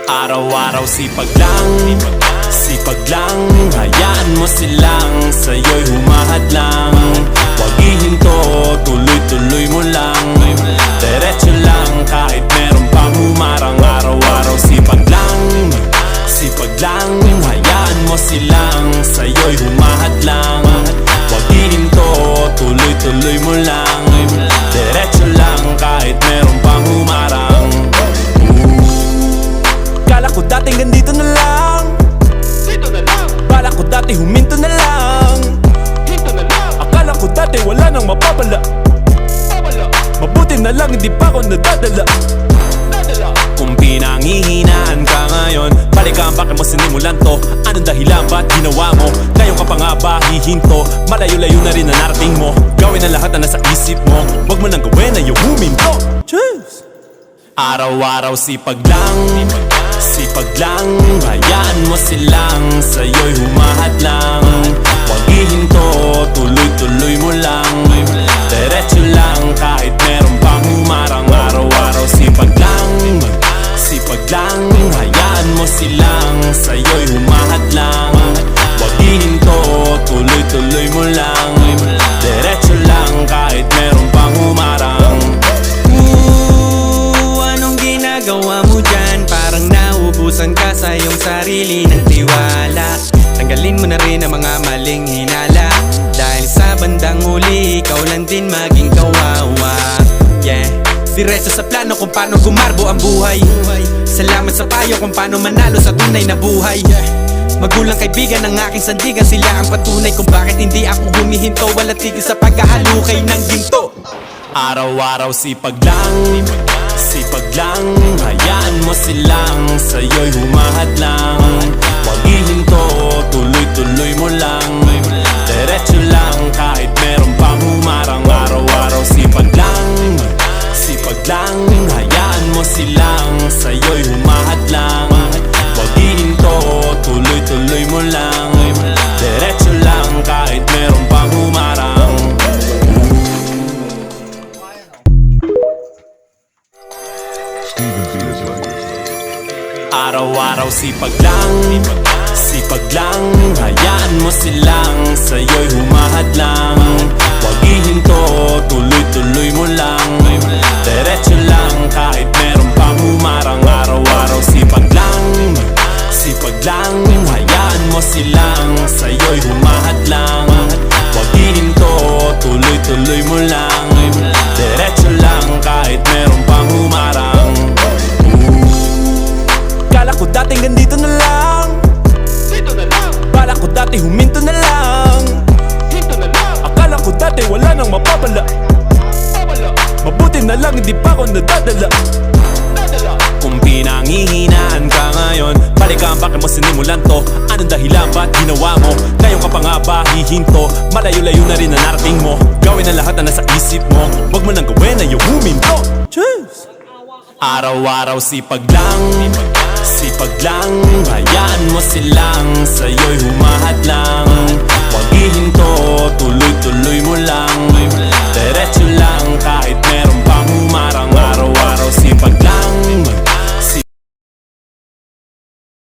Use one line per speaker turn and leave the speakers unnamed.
Araw-araw sipag lang, hayaan mo silang sa'yo'y humahadlang. Huwag ihinto, tuloy-tuloy mo lang, diretso lang kahit meron pang humarang. Araw-araw sipag lang, hayaan mo silang sa'yo'y humahadlang. Huwag ihinto, tuloy-tuloy mo lang, diretso lang kahit meron pang humarang. Kala ko dati ganito na lang, bala ko dati huminto na lang, akala ko dati wala nang mapapala, mabuti na lang hindi pa ako nadadala. Kung pinanghihinaan ka ngayon, balikan bakit mo sinimulan to? Anong dahilan ba't ginawa mo? Ngayon ka pa nga ba hihinto? Malayo-layo na rin na narating mo. Gawin ang lahat na nasa isip mo, wag mo nang gawin na yung huminto. Cheers! Araw-araw sipag lang, hayaan mo silang sa'yo'y humahadlang. Huwag ihinto, tuloy-tuloy mo lang, diretso lang kahit meron pang humarang. Araw-araw sipag lang, hayaan mo silang sa'yo'y humahadlang. Huwag ihinto, tuloy-tuloy mo lang, diretso lang kahit meron pang humarang.
Anong ginagawa mo dyan? Parang nauubusan ka sa iyong sarili ng tiwala. Tanggalin mo na rin ang mga maling hinala, dahil sa bandang huli ikaw lang din maging kawawa. Yeah, diretso sa plano kung paano gumarbo ang buhay. Salamat sa payo kung paano manalo sa tunay na buhay. Magulang kaibigan ng aking sandigan, sila ang patunay kung bakit hindi ako humihinto. Walang tigil sa pagkahalukay ng ginto.
Araw-araw sipag lang, hayaan mo silang sa'yo'y humahadlang. Huwag ihinto, tuloy-tuloy mo lang, diretso lang kahit meron pang humarang. Araw-araw sipag lang, hayaan mo silang sa'yo'y humahadlang. Huwag ihinto, tuloy-tuloy mo lang, diretso lang kahit meron pang humarang. Araw-araw sipag lang, hayaan mo silang sa'yo'y humahadlang. Huwag ihinto, tuloy-tuloy mo lang, diretso lang kahit meron pang humarang. Araw-araw sipag lang, hayaan mo silang sa'yo'y humahadlang. Huwag ihinto, tuloy-tuloy mo lang, diretso lang kahit meron pang humarang. Kala ko dati ganito na lang, bala ko dati huminto na lang, akala ko dati wala nang mapapala, mabuti na lang hindi pa ako nadadala. Kung pinanghihinaan ka ngayon, balikan bakit mo sinimulan to? Anong dahilan ba't ginawa mo? Ngayon ka pa nga ba hihinto? Malayo-layo na rin na narating mo. Gawin ang lahat na nasa isip mo, wag mo nang gawin na yung huminto. Cheers! Araw-araw sipag lang, hayaan mo silang sa'yo'y humahadlang.